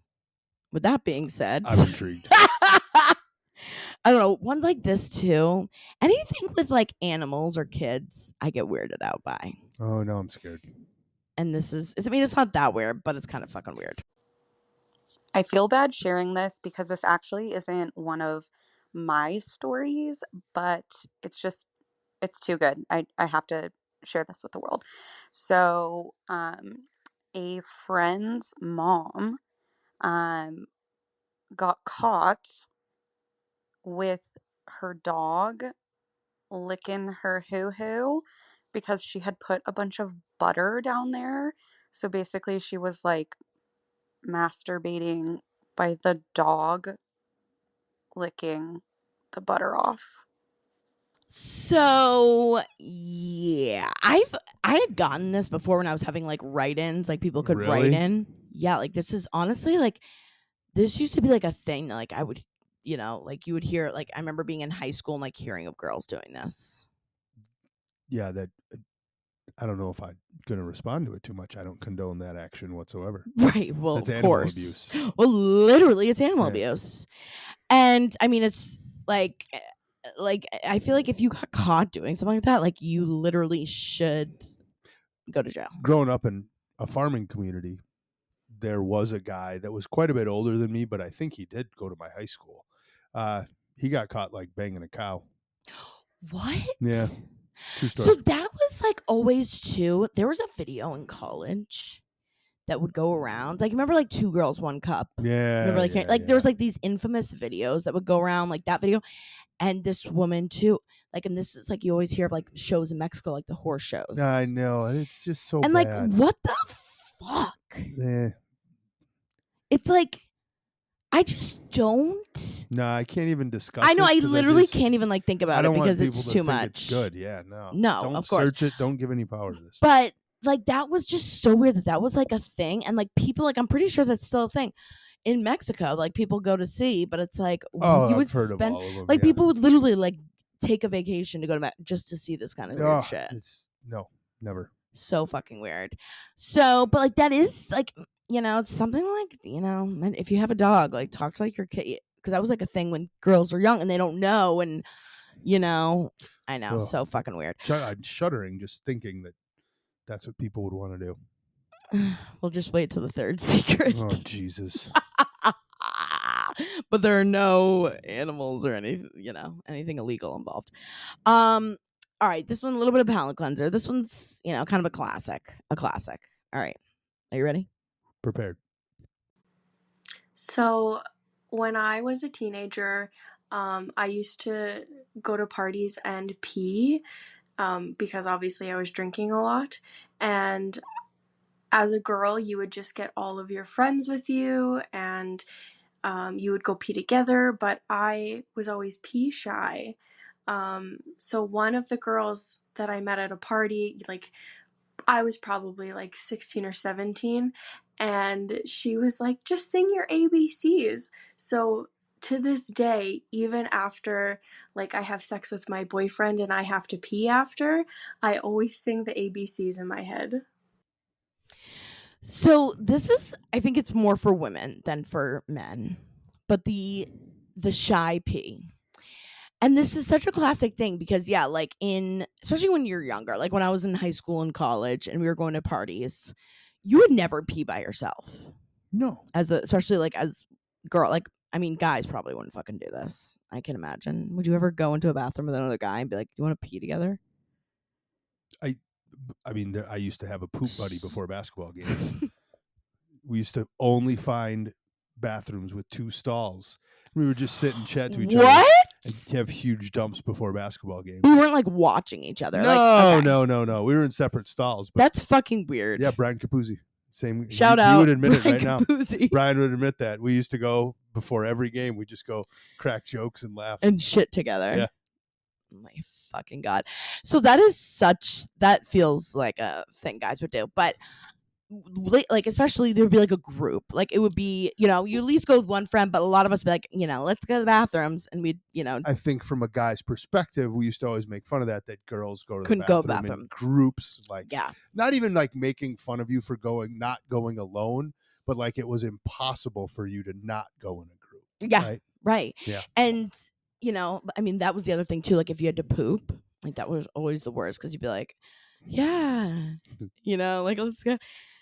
With that being said, I'm intrigued. I don't know, ones like this too. Anything with like animals or kids, I get weirded out by. Oh, no, I'm scared. And it's not that weird, but it's kind of fucking weird. I feel bad sharing this because this actually isn't one of my stories, but it's too good. I have to share this with the world. So, a friend's mom um, got caught with her dog licking her hoo-hoo because she had put a bunch of butter down there. So basically, she was like masturbating by the dog licking the butter off. So yeah, I had gotten this before when I was having like write-ins, like people could write Really? in. Yeah, like this is honestly like this used to be like a thing that like I would, like you would hear. Like I remember being in high school and like hearing of girls doing this. Yeah, that I don't know if I'm going to respond to it too much. I don't condone that action whatsoever. Right. Well, That's of animal course. abuse. Well, literally, it's animal Yeah. abuse, and I mean, it's like I feel like if you got caught doing something like that, like you literally should go to jail. Growing up in a farming community, there was a guy that was quite a bit older than me, but I think he did go to my high school. He got caught like banging a cow. What? Yeah. True story. So that was like always too. There was a video in college that would go around. Like remember like Two Girls One Cup? Yeah. Remember like yeah, there was like these infamous videos that would go around like that video. And this woman too, like, and this is like you always hear of like shows in Mexico, like the horse shows. I know. It's just so and bad. like what the fuck? Yeah. It's like I just don't. No, I can't even discuss. I know. it I 'cause literally can't even like think about it because want it's people to too think much. It's good. Yeah. No. No, Don't of course. search it. Don't give any power to this. But like that was just so weird that was like a thing, and like people like I'm pretty sure that's still a thing in Mexico. Like people go to see, but it's like you would I've heard spend of all of them, like yeah. people would literally like take a vacation to go to just to see this kind of weird shit. It's no, never. So fucking weird. So, but like that is like it's something like if you have a dog, like talk to like your kid because that was like a thing when girls are young and they don't know and I know so fucking weird. I'm shuddering just thinking that that's what people would want to do. We'll just wait till the third secret. Oh Jesus. But there are no animals or anything illegal involved. All right, this one a little bit of palate cleanser. This one's kind of a classic. All right, are you ready? Prepared. So when I was a teenager, I used to go to parties and pee because obviously I was drinking a lot. And as a girl, you would just get all of your friends with you and you would go pee together. But I was always pee shy. So one of the girls that I met at a party, like I was probably like 16 or 17, and she was like, just sing your ABCs. So to this day, even after like I have sex with my boyfriend and I have to pee after, I always sing the ABCs in my head. So this is, I think it's more for women than for men, but the shy pee. And this is such a classic thing because yeah, like especially when you're younger, like when I was in high school and college and we were going to parties, you would never pee by yourself. No. Especially like as girl, like I mean guys probably wouldn't fucking do this. I can imagine. Would you ever go into a bathroom with another guy and be like, "You want to pee together?" I mean, I used to have a poop buddy before basketball games. We used to only find bathrooms with 2 stalls. We would just sit and chat to each other. What? And have huge dumps before basketball games. We weren't like watching each other. No, okay. no. We were in separate stalls. But that's fucking weird. Yeah, Brian Capuzzi. Same. Shout out. He would admit Brian it right Capuzzi. now. Brian would admit that. We used to go before every game. We just go crack jokes and laugh. And shit together. Yeah. Oh my fucking God. So that feels like a thing guys would do. But like especially there would be like a group, like it would be, you at least go with one friend, but a lot of us would be like, let's go to the bathrooms, and we'd I think from a guy's perspective, we used to always make fun of that girls go to couldn't the go bathroom in groups, like not even like making fun of you for not going alone, but like it was impossible for you to not go in a group. Right. Yeah. And I mean that was the other thing too, like if you had to poop, like that was always the worst, because you'd be like, like let's go.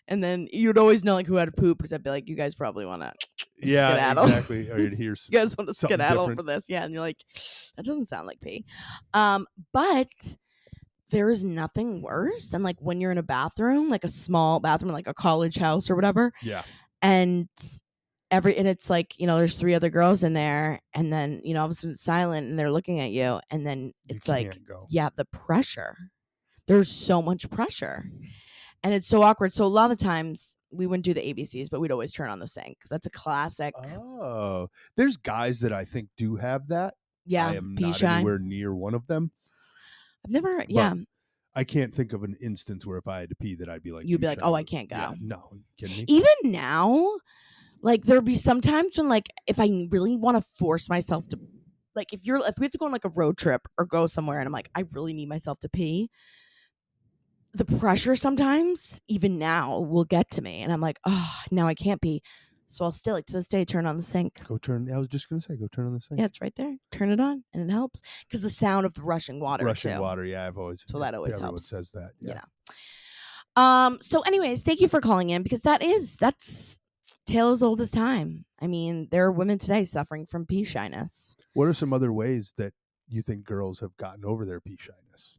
And then you'd always know like who had to poop, because I'd be like, you guys probably want to skedaddle. Exactly. Or you'd hear you guys want to skedaddle different for this. Yeah. And you're like, that doesn't sound like pee. But there is nothing worse than like when you're in a bathroom, like a small bathroom, like a college house or whatever. Yeah. And it's like, there's 3 other girls in there, and then, all of a sudden it's silent and they're looking at you, and then it's like, the pressure. There's so much pressure. And it's so awkward. So a lot of the times we wouldn't do the ABCs, but we'd always turn on the sink. That's a classic. Oh, there's guys that I think do have that. Yeah. I am not anywhere near one of them. I've never, I can't think of an instance where if I had to pee that I'd be like, you'd be like, oh, I can't go. Yeah, no, are you kidding me? Even now, like there'd be some times when like, if I really want to force myself to, like if we have to go on like a road trip or go somewhere and I'm like, I really need myself to pee, the pressure sometimes, even now, will get to me. And I'm like, oh, now I can't pee. So I'll still, like to this day, turn on the sink. I was just going to say, go turn on the sink. Yeah, it's right there. Turn it on and it helps. Because the sound of the rushing water, yeah, I've always. So that always everyone helps. says that. Yeah. So anyways, thank you for calling in, because that's tale as old as time. I mean, there are women today suffering from pee shyness. What are some other ways that you think girls have gotten over their pee shyness?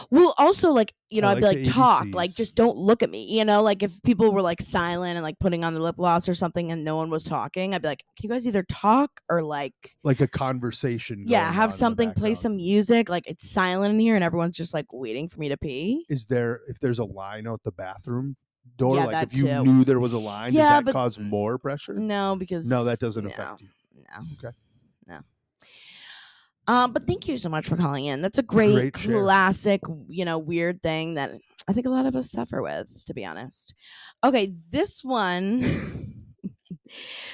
Well, also, like, I'd be like, talk, ABCs. like, just don't look at me, like if people were like silent and like putting on the lip gloss or something and no one was talking, I'd be like, can you guys either talk or like a conversation? Have something, play some music, like it's silent in here and everyone's just like waiting for me to pee. If there's a line out the bathroom door, Yeah, like that if you too. knew there was a line, does that cause more pressure? No, because that doesn't affect you. No. Okay. No. But thank you so much for calling in. That's a great classic, weird thing that I think a lot of us suffer with, to be honest. Okay, this one.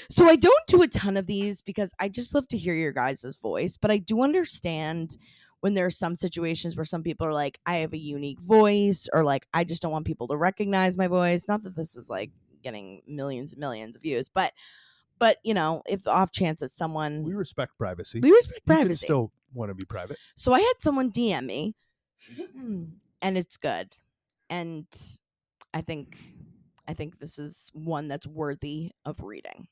So I don't do a ton of these because I just love to hear your guys' voice, but I do understand when there are some situations where some people are like, I have a unique voice, or like, I just don't want people to recognize my voice. Not that this is like getting millions and millions of views, but if the off chance that someone... We respect privacy. You can still want to be private. So I had someone DM me, and it's good. And I think this is one that's worthy of reading.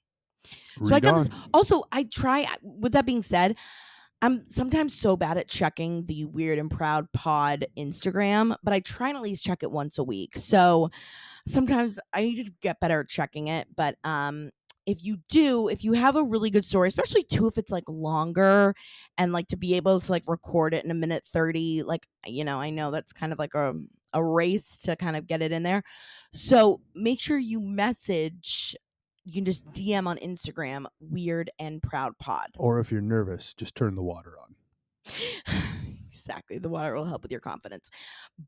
So I got this. Also, I try, with that being said, I'm sometimes so bad at checking the Weird and Proud Pod Instagram, but I try and at least check it once a week. So sometimes I need to get better at checking it, but if you have a really good story, especially too if it's like longer, and like to be able to like record it in 1:30, like, I know that's kind of like a race to kind of get it in there. So make sure you message, you can just DM on Instagram, Weird and Proud Pod. Or if you're nervous, just turn the water on. Exactly. The water will help with your confidence.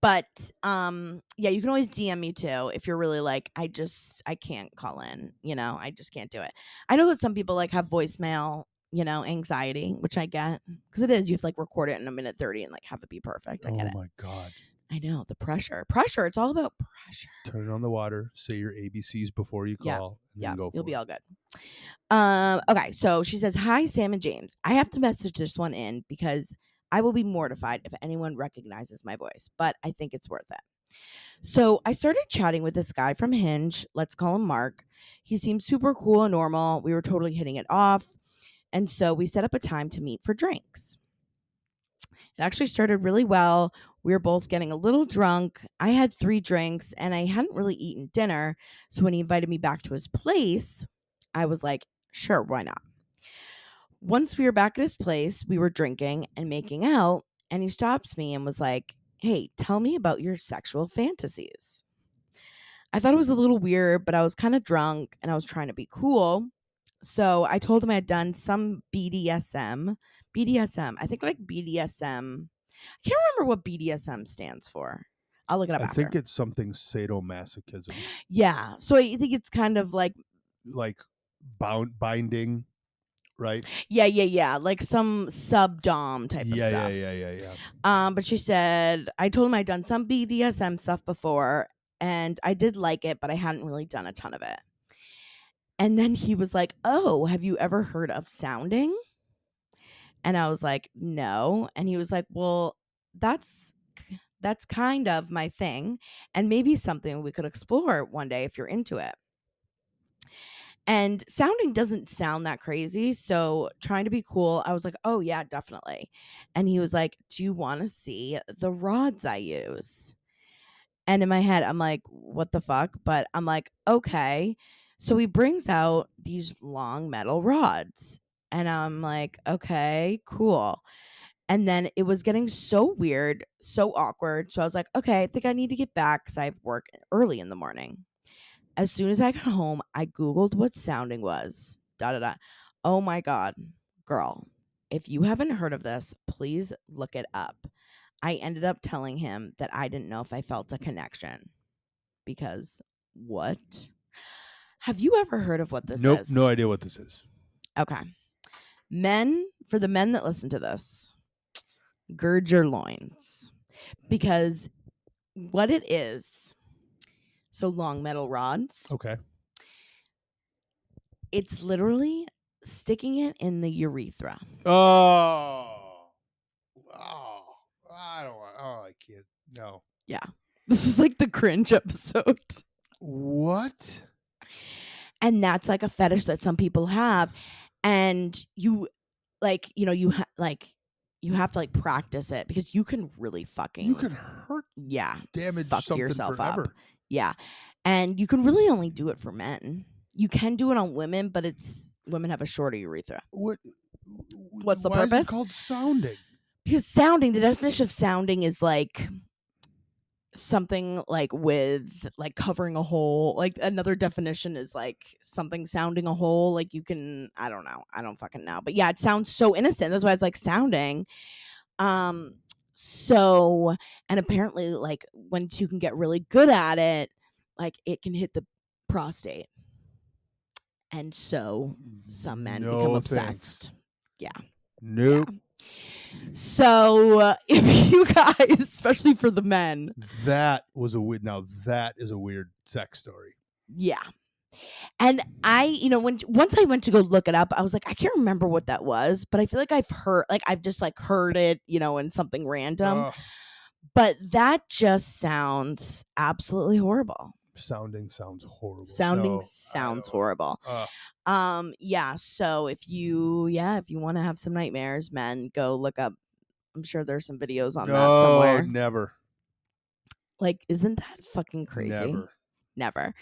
But you can always DM me too if you're really like, I can't call in, I just can't do it. I know that some people like have voicemail anxiety, which I get, because it is, you have to like record it in a minute 30 and like have it be perfect. I get it. Oh my God. I know, the pressure. It's all about pressure. Turn on the water, say your ABCs before you call, and then go for you'll be it. all good. Okay, so she says, "Hi, Sam and James. I have to message this one in because I will be mortified if anyone recognizes my voice, but I think it's worth it. So I started chatting with this guy from Hinge. Let's call him Mark. He seemed super cool and normal. We were totally hitting it off. And so we set up a time to meet for drinks. It actually started really well. We were both getting a little drunk. I had 3 drinks and I hadn't really eaten dinner. So when he invited me back to his place, I was like, sure, why not? Once we were back at his place, we were drinking and making out. And he stops me and was like, hey, tell me about your sexual fantasies. I thought it was a little weird, but I was kind of drunk and I was trying to be cool. So I told him I had done some BDSM. BDSM. I think like BDSM. I can't remember what BDSM stands for. I'll look it up I after. think it's something sadomasochism. Yeah. So I think it's kind of like binding, right? Yeah. Like some sub-dom type of stuff. Yeah. But she said, I told him I'd done some BDSM stuff before and I did like it, but I hadn't really done a ton of it. And then he was like, oh, have you ever heard of sounding? And I was like, no. And he was like, well, that's kind of my thing. And maybe something we could explore one day if you're into it. And sounding doesn't sound that crazy. So trying to be cool, I was like, oh, yeah, definitely. And he was like, do you want to see the rods I use? And in my head, I'm like, what the fuck? But I'm like, okay. So he brings out these long metal rods. And I'm like, okay, cool. And then it was getting so weird, so awkward. So I was like, okay, I think I need to get back because I have work early in the morning. As soon as I got home, I Googled what sounding was. Oh my God, girl. If you haven't heard of this, please look it up. I ended up telling him that I didn't know if I felt a connection. Because what? Have you ever heard of what this Nope, is? no idea what this is. Okay. For the men that listen to this, gird your loins. Because what it is, so long metal rods. Okay. It's literally sticking it in the urethra. Oh, I don't want. Oh, I can't. No. Yeah. This is like the cringe episode. What? And that's like a fetish that some people have. And you like, you have to like practice it because you can really fucking. You could hurt. Yeah. Damage fuck something yourself forever. up. Yeah. And you can really only do it for men. You can do it on women, but women have a shorter urethra. What's the purpose? Why is it called sounding? Because sounding, the definition of sounding is like something like with like covering a hole. Like another definition is like something sounding a hole. Like you can, I don't know. I don't fucking know. But yeah, it sounds so innocent. That's why it's like sounding. So, and apparently like when you can get really good at it, like it can hit the prostate. And so some men become obsessed. Thanks. Yeah. Nope. Yeah. So if you guys, especially for the men, that is a weird sex story. Yeah. And I, once I went to go look it up, I was like, I can't remember what that was, but I feel like I've just like heard it, in something random. But that just sounds absolutely horrible. Sounding sounds horrible. Sounds horrible. Yeah. So if you want to have some nightmares, men, go look up. I'm sure there's some videos on that somewhere. Never. Like, isn't that fucking crazy? Never.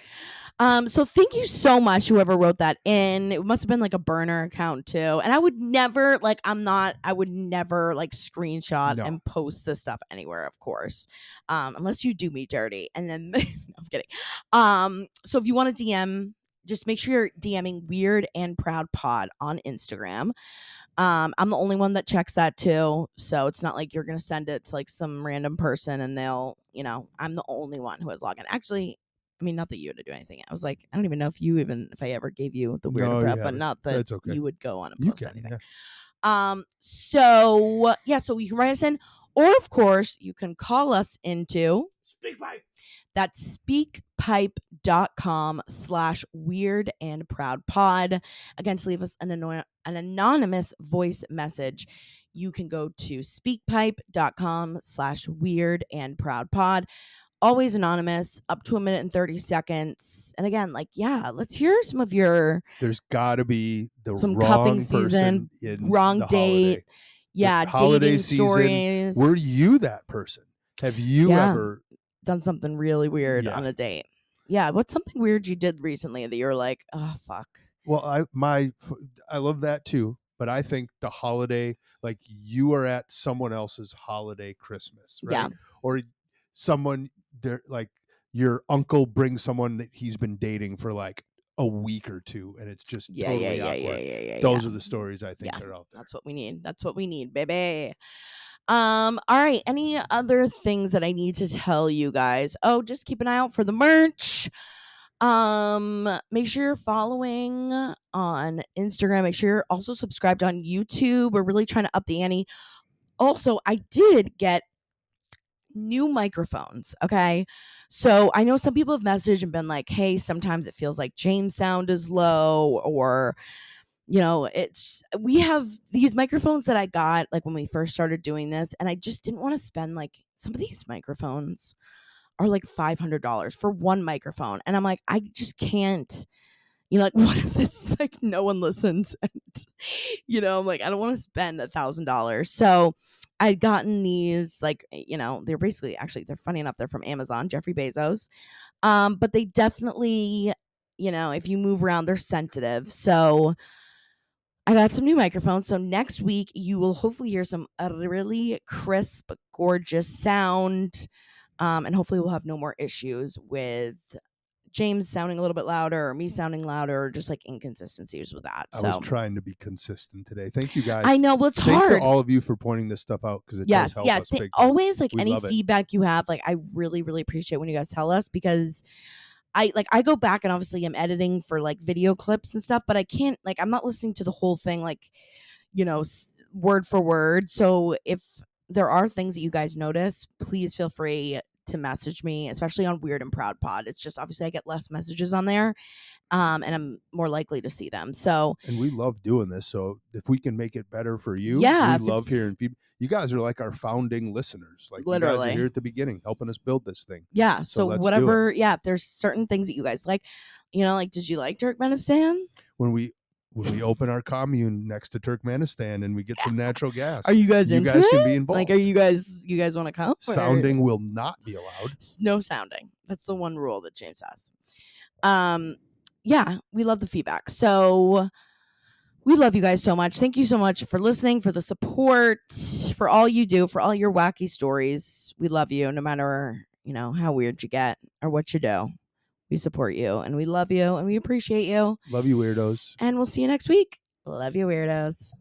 So thank you so much, whoever wrote that in. It must have been like a burner account too. And I would never screenshot and post this stuff anywhere, of course. Unless you do me dirty. And then no, I'm kidding. So if you want to DM, just make sure you're DMing Weird and Proud Pod on Instagram. I'm the only one that checks that too. So it's not like you're going to send it to like some random person and they'll, I'm the only one who has login. Actually, I mean, not that you had to do anything. I was like, I don't even know if I ever gave you the weird No, and you proud, but haven't. not that That's okay. you would go on and You post can, anything. yeah. So you can write us in, or of course, you can call us into SpeakPipe. that's speakpipe.com/weird-and-proud-pod. Again, to leave us an anonymous voice message, you can go to speakpipe.com/weird-and-proud-pod. Always anonymous, up to 1 minute and 30 seconds. And again, let's hear some of your There's got to be some wrong cuffing person season, in wrong the date. holiday. Holiday Dating season. stories. Were you that person? Have you ever done something really weird Yeah. on a date? Yeah, what's something weird you did recently that you're like, oh fuck? Well, I love that too, but I think the holiday, like you are at someone else's holiday Christmas, right? Yeah. Or someone there, like your uncle brings someone that he's been dating for like a week or two, and it's just totally awkward. Those are the stories I think are out there. That's what we need. That's what we need, baby. All right. Any other things that I need to tell you guys? Oh, just keep an eye out for the merch. Make sure you're following on Instagram. Make sure you're also subscribed on YouTube. We're really trying to up the ante. Also, I did get new microphones. Okay. So I know some people have messaged and been like, hey, sometimes it feels like James' sound is low, or we have these microphones that I got like when we first started doing this, and I just didn't want to spend like some of these microphones are like $500 for one microphone. And I'm like, I just can't, like, what if this, like, no one listens? And, I'm like, I don't want to spend $1,000. So I'd gotten these, like, they're basically, actually, they're funny enough. They're from Amazon, Jeffrey Bezos. But they definitely, if you move around, they're sensitive. So I got some new microphones. So next week, you will hopefully hear some really crisp, gorgeous sound. And hopefully we'll have no more issues with James sounding a little bit louder or me sounding louder, or just like inconsistencies with that. I was So trying to be consistent today. Thank you guys. I know, well, it's Thank hard. to all of you for pointing this stuff out, because it does help us big time. Always, like, We any love it. feedback you have, like, I really, really appreciate when you guys tell us, because I go back and obviously I'm editing for like video clips and stuff, but I can't, like, I'm not listening to the whole thing, like, word for word. So if there are things that you guys notice, please feel free to message me, especially on Weird and Proud Pod. It's just obviously I get less messages on there, and I'm more likely to see them. So, and we love doing this. So if we can make it better for you, yeah, we love hearing feedback. You guys are like our founding listeners. Like, literally, you guys are here at the beginning, helping us build this thing. Yeah. So let's whatever, if there's certain things that you guys like, like, did you like Turkmenistan? When we open our commune next to Turkmenistan and we get some natural gas, are you guys into it? Can be involved. Like, are you guys want to come? Sounding will not be allowed. No sounding. That's the one rule that James has. Yeah, we love the feedback. So we love you guys so much. Thank you so much for listening, for the support, for all you do, for all your wacky stories. We love you, no matter, how weird you get or what you do. We support you, and we love you, and we appreciate you. Love you, weirdos. And we'll see you next week. Love you, weirdos.